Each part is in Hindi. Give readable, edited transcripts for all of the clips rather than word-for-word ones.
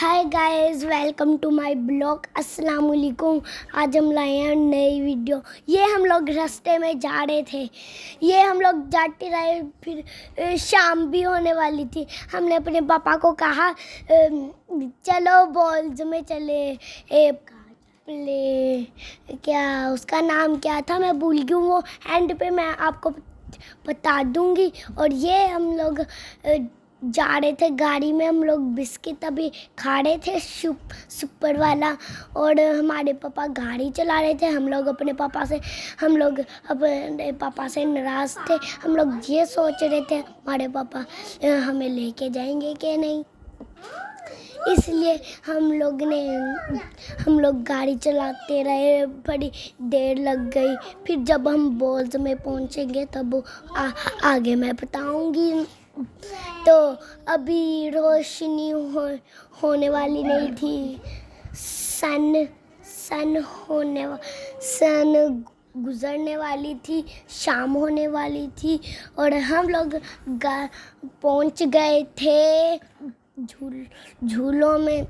Hi guys, welcome to my blog. अस्सलाम वालेकुम। आज हम लाए हैं नई वीडियो। ये हम लोग रास्ते में जा रहे थे। ये हम लोग जाते रहे, फिर शाम भी होने वाली थी। हमने अपने पापा को कहा चलो बॉल्स में चले। प्ले क्या उसका नाम क्या था, मैं भूल गई हूँ। वो एंड पे मैं आपको बता दूँगी। और ये हम लोग जा रहे थे गाड़ी में। हम लोग बिस्किट अभी खा रहे थे सुपर वाला, और हमारे पापा गाड़ी चला रहे थे। हम लोग अपने पापा से नाराज़ थे। हम लोग ये सोच रहे थे हमारे पापा हमें लेके जाएंगे कि नहीं, इसलिए हम लोग गाड़ी चलाते रहे। बड़ी देर लग गई। फिर जब हम बॉल्स में पहुंचेंगे तब आगे मैं बताऊंगी। तो अभी रोशनी होने वाली नहीं थी। सन गुजरने वाली थी, शाम होने वाली थी, और हम लोग पहुंच गए थे झूलों में।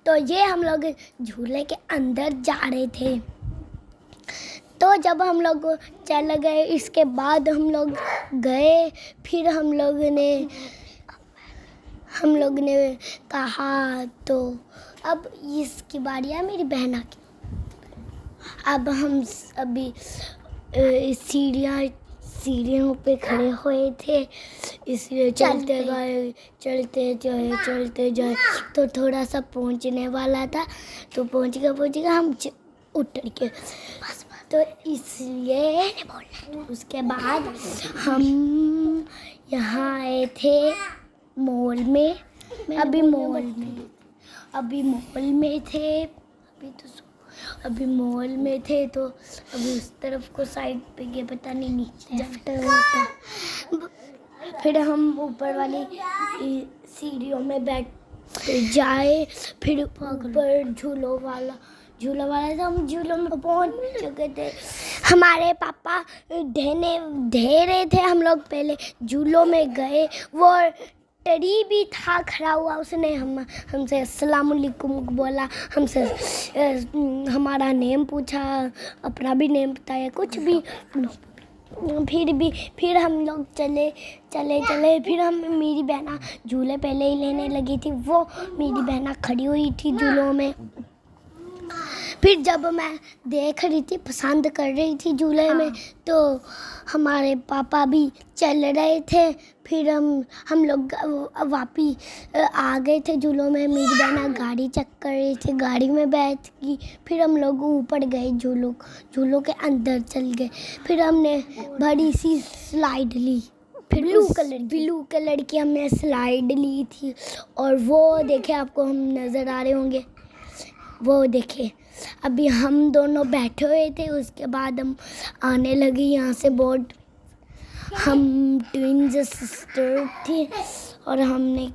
तो ये हम लोग झूले के अंदर जा रहे थे। तो जब हम लोग चल गए, इसके बाद हम लोग गए। फिर हम लोग ने कहा तो अब इसकी बारी है मेरी बहना की। अब हम अभी सीढ़ियों पे खड़े हुए थे, इसलिए चलते जाए तो थोड़ा सा पहुंचने वाला था। तो पहुंच गया हम उतर के। तो इसलिए उसके बाद हम यहाँ आए थे मॉल में। अभी मॉल में थे तो अभी उस तरफ को साइड पे गए, पता नहीं नीचे होता। फिर हम ऊपर वाली सीढ़ियों में बैठ जाए। फिर ऊपर झूला वाला था। हम झूलों में पहुंच चुके थे। हमारे पापा ढे रहे थे। हम लोग पहले झूलों में गए। वो टरी भी था खड़ा हुआ, उसने हमसे अस्सलाम वालेकुम बोला। हमसे हमारा नेम पूछा, अपना भी नेम बताया, कुछ भी। फिर हम लोग चले। फिर मेरी बहना झूले पहले ही लेने लगी थी। वो मेरी बहना खड़ी हुई थी झूलों में। फिर जब मैं देख रही थी, पसंद कर रही थी झूले में, तो हमारे पापा भी चल रहे थे। फिर हम लोग वापिस आ गए थे झूलों में। मेरी बहना गाड़ी चेक कर रही थी, गाड़ी में बैठ गई। फिर हम लोग ऊपर गए, झूलों के अंदर चल गए। फिर हमने बड़ी सी स्लाइड ली। फिर ब्लू कलर की हमने स्लाइड ली थी। और वो देखे, आपको हम नज़र आ रहे होंगे, वो देखे। अभी हम दोनों बैठे हुए थे। उसके बाद हम आने लगे यहाँ से बोर्ड। हम ट्विन्स सिस्टर थी और हमने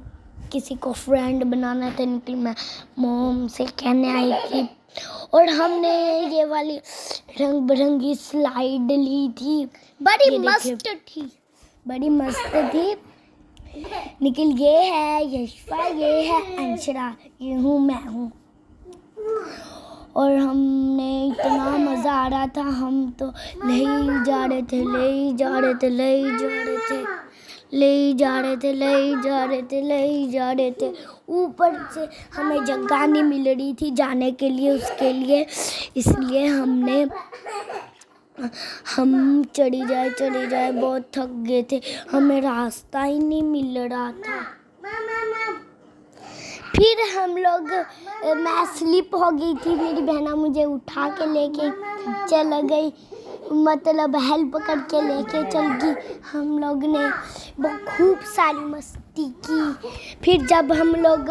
किसी को फ्रेंड बनाना था, निकली मैं मॉम से कहने आई थी। और हमने ये वाली रंग बिरंगी स्लाइड ली थी, बड़ी मस्त थी। निखिल ये है, यशफा ये है, अंशरा ये हूँ मैं। और हमने इतना मज़ा आ रहा था। हम तो ले ही जा रहे थे। ऊपर से हमें जगह नहीं मिल रही थी जाने के लिए, उसके लिए। इसलिए हम चढ़ी जाए बहुत थक गए थे। हमें रास्ता ही नहीं मिल रहा था। फिर हम लोग, मैं स्लिप हो गई थी, मेरी बहना मुझे उठा के लेके चल गई, मतलब हेल्प करके लेके चल गई। हम लोग ने खूब सारी मस्ती की। फिर जब हम लोग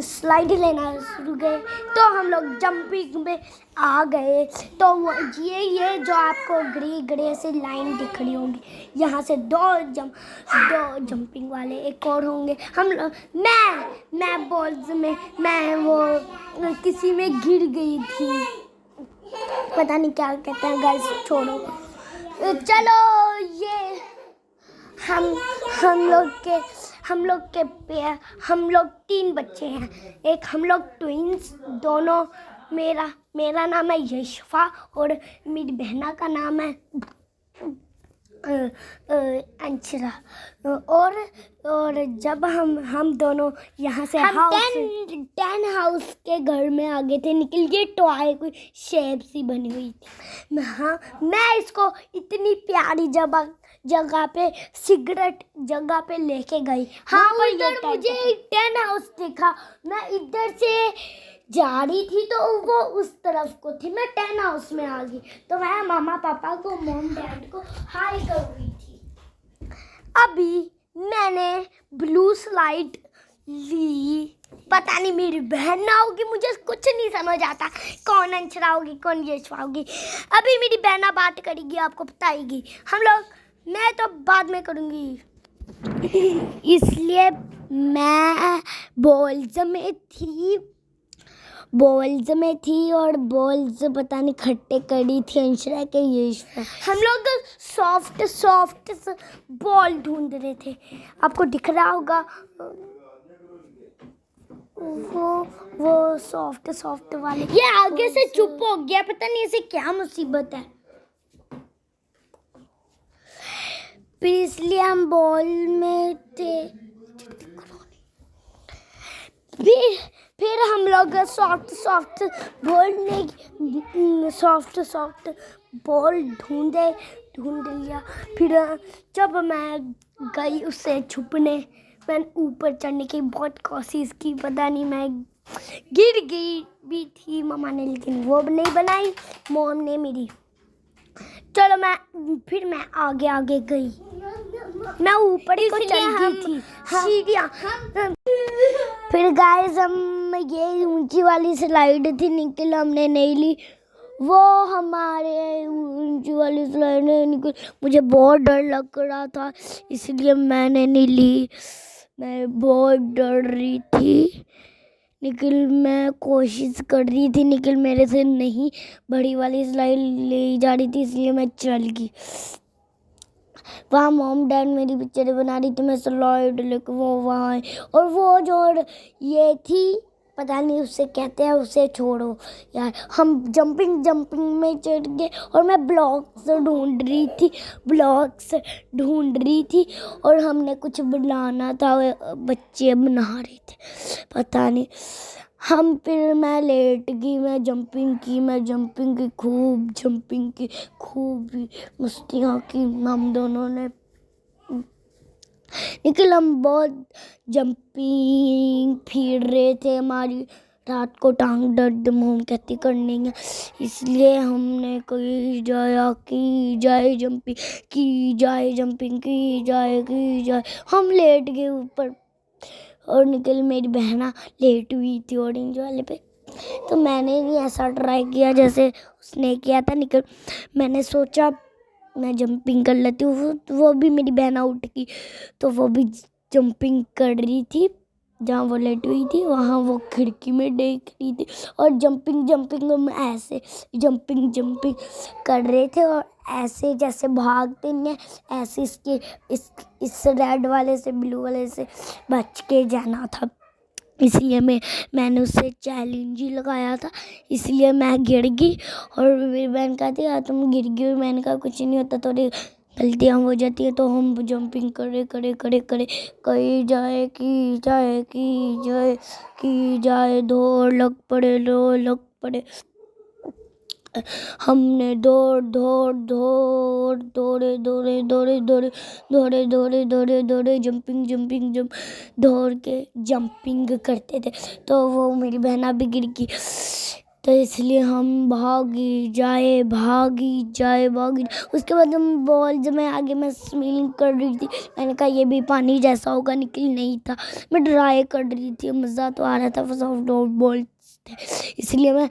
स्लाइड लेना शुरू गए तो हम लोग जंपिंग में आ गए। तो ये जो आपको ग्रे से लाइन दिख रही होंगी, यहाँ से दो जंपिंग वाले एक और होंगे। हम लोग मैं बॉल्स में वो किसी में गिर गई थी, पता नहीं क्या कहते हैं, गर्ल्स छोड़ो। चलो ये हम लोग 3 बच्चे हैं। एक हम लोग ट्विंस दोनों। मेरा नाम है यशफा और मेरी बहना का नाम है अंशरा। और जब हम दोनों यहाँ से टेन हाउस के घर में आ गए थे, निकल के टॉय कोई शेप सी बनी हुई थी। हाँ, मैं इसको इतनी प्यारी जगह पे सिगरेट जगह पे लेके गई। हाँ, पर इधर मुझे टेन हाउस दिखा। मैं इधर से जा रही थी तो वो उस तरफ को थी। मैं टेन हाउस में आ गई तो मैं मामा पापा को, मॉम डैड को हाय कर रही थी। अभी मैंने ब्लू स्लाइड ली। पता नहीं मेरी बहन ना होगी, मुझे कुछ नहीं समझ आता कौन अंशरा होगी कौन यशवा होगी। अभी मेरी बहना बात करेगी, आपको बताएगी। मैं तो बाद में करूँगी। इसलिए मैं बॉल्स में थी और बॉल्स पता नहीं खट्टे करी थी अंशरा के यशवा। हम लोग सॉफ्ट बॉल ढूंढ रहे थे। आपको दिख रहा होगा वो सॉफ्ट वाले। ये आगे से चुप हो गया, पता नहीं इसे क्या मुसीबत है। फिर इसलिए हम बॉल में थे। फिर हम लोग सॉफ्ट बॉल ढूंढ लिया। फिर जब मैं गई उससे छुपने, मैंने ऊपर चढ़ने की बहुत कोशिश की, पता नहीं मैं गिर गई भी थी मम्मा ने, लेकिन वो नहीं बनाई मॉम ने मेरी। चलो मैं आगे गई। मैं ऊपर को चढ़ गई थी सीढ़ियाँ। फिर गाइस हम ये ऊंची वाली स्लाइड थी, निकल हमने नहीं ली। वो हमारे ऊंची वाली स्लाइड नहीं निकल। मुझे बहुत डर लग रहा था इसलिए मैंने नहीं ली। मैं बहुत डर रही थी। निखिल मैं कोशिश कर रही थी, निखिल मेरे से नहीं बड़ी वाली स्लाइड ले जा रही थी, इसलिए मैं चल गई। वहाँ मॉम डैड मेरी पिक्चरें बना रही थी, मैं स्लाइड लेकर वो वहाँ आए। और वो जो ये थी पता नहीं उसे कहते हैं, उसे छोड़ो यार। हम जंपिंग में चढ़ गए और मैं ब्लॉक्स ढूंढ रही थी और हमने कुछ बनाना था, बच्चे बना रहे थे पता नहीं। फिर मैं लेट गई। मैं जंपिंग की खूब मस्तियाँ की हम दोनों ने। निखिल हम बहुत जंपिंग फिर रहे थे, हमारी रात को टांग दर्द मोम कहती करनी है, इसलिए हमने की जाए जंपिंग की जाए। हम लेट गए ऊपर और निखिल मेरी बहना लेट हुई थी ऑरेंज वाले पे। तो मैंने भी ऐसा ट्राई किया जैसे उसने किया था। निखिल मैंने सोचा मैं जंपिंग कर लेती हूँ। वो भी मेरी बहना उठ गई तो वो भी जंपिंग कर रही थी। जहाँ वो लेटी हुई थी वहाँ वो खिड़की में देख रही थी और जंपिंग में ऐसे जंपिंग कर रहे थे और ऐसे जैसे भागते नहीं है ऐसे इस रेड वाले से ब्लू वाले से बच के जाना था। इसलिए मैंने उससे चैलेंज ही लगाया था, इसलिए मैं गिर गई। और मेरी बहन कहती है तुम गिर गई। मैंने कहा कुछ नहीं होता, थोड़ी गलतियाँ हो जाती है। तो हम जंपिंग करे कहीं जाए की जाए दौड़ लग पड़े। हमने दौड़े जंपिंग दौड़ के जंपिंग करते थे। तो वो मेरी बहना भी गिर गई, तो इसलिए हम भागी जाए। उसके बाद हम बॉल्स में आगे मैं स्विमिंग कर रही थी। मैंने कहा ये भी पानी जैसा होगा, निकल नहीं था। मैं ट्राई कर रही थी, मज़ा तो आ रहा था, सॉफ्ट बॉल्स थे इसलिए मैं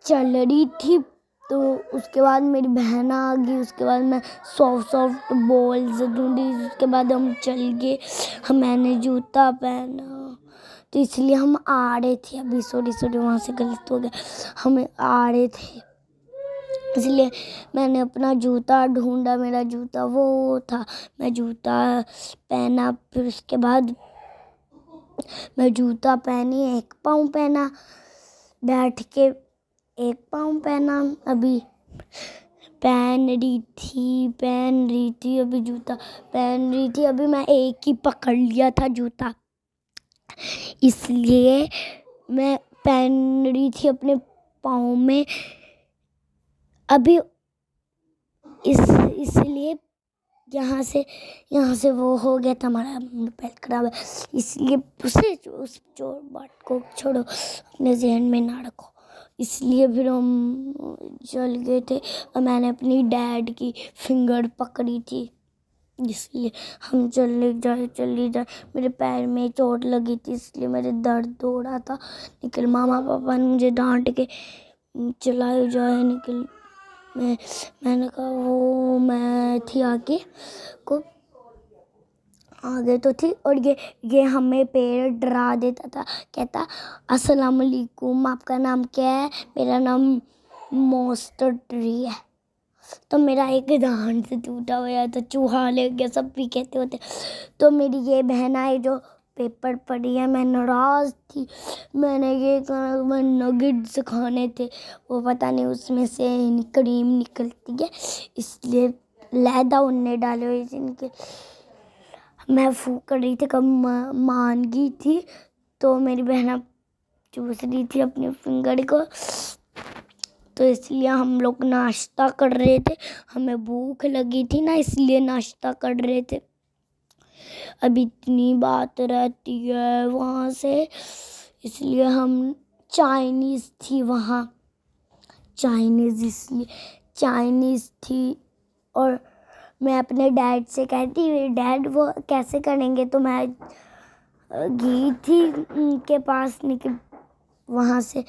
चल रही थी। तो उसके बाद मेरी बहन आ गई। उसके बाद मैं सॉफ्ट बॉल्स ढूंढी। उसके बाद हम चल गए। मैंने जूता पहना तो इसलिए हम आ रहे थे। अभी सॉरी वहाँ से गलत हो गया। हम आ रहे थे इसलिए मैंने अपना जूता ढूंढा, मेरा जूता वो था। मैं जूता पहना, फिर उसके बाद मैं जूता पहनी, 1 पाँव पहना, बैठ के 1 पाँव पहना। अभी पहन रही थी अभी जूता पहन रही थी। अभी मैं एक ही पकड़ लिया था जूता, इसलिए मैं पहन रही थी अपने पाँव में। अभी इसलिए यहाँ से वो हो गया था, हमारा पैर खराब है। इसलिए उस चोर बात को छोड़ो, अपने जहन में ना रखो। इसलिए फिर हम चल गए थे और मैंने अपनी डैड की फिंगर पकड़ी थी, इसलिए हम चले जाए। मेरे पैर में चोट लगी थी, इसलिए मेरे दर्द हो रहा था। निकल मामा पापा ने मुझे डांट के चलाए जाए। निकल मैंने कहा वो मैं थी आगे तो थी, और ये हमें पेड़ डरा देता था। कहता अस्सलाम वालेकुम, आपका नाम क्या है? मेरा नाम मॉन्स्टर ट्री है। तो मेरा एक दांत से टूटा हुआ था, चूहा ले गया, सब भी कहते होते। तो मेरी ये बहन आई जो पेपर पढ़ी है, मैं नाराज़ थी। मैंने ये कहा मैं नगेट्स खाने थे, वो पता नहीं उसमें से क्रीम निकलती है, इसलिए लैदा उनने डाले हुए जिनके। मैं फूक कर रही थी, कब मान गई थी, तो मेरी बहन चूस रही थी अपनी फिंगर को। तो इसलिए हम लोग नाश्ता कर रहे थे, हमें भूख लगी थी ना, इसलिए नाश्ता कर रहे थे। अब इतनी बात रहती है वहाँ से, इसलिए हम चाइनीज़ थी वहाँ, इसलिए चाइनीज़ थी। और मैं अपने डैड से कहती, डैड वो कैसे करेंगे? तो मैं गई थी उनके पास, निकल वहाँ से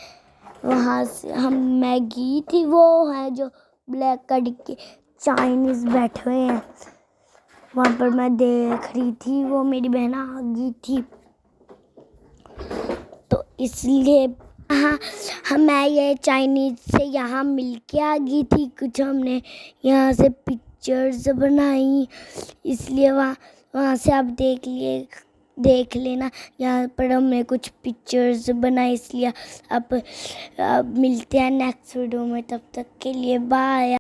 मैं गई थी। वो है जो ब्लैक कलर के चाइनीज़ बैठे हुए हैं, वहाँ पर मैं देख रही थी, वो मेरी बहन आ गई थी। तो इसलिए मैं ये चाइनीज़ से यहाँ मिल के आ गई थी। कुछ हमने यहाँ से पिक्चर्स बनाई, इसलिए वहाँ से आप देख लेना। यहाँ पर हमने कुछ पिक्चर्स बनाई, इसलिए अब मिलते हैं नेक्स्ट वीडियो में। तब तक के लिए बाय।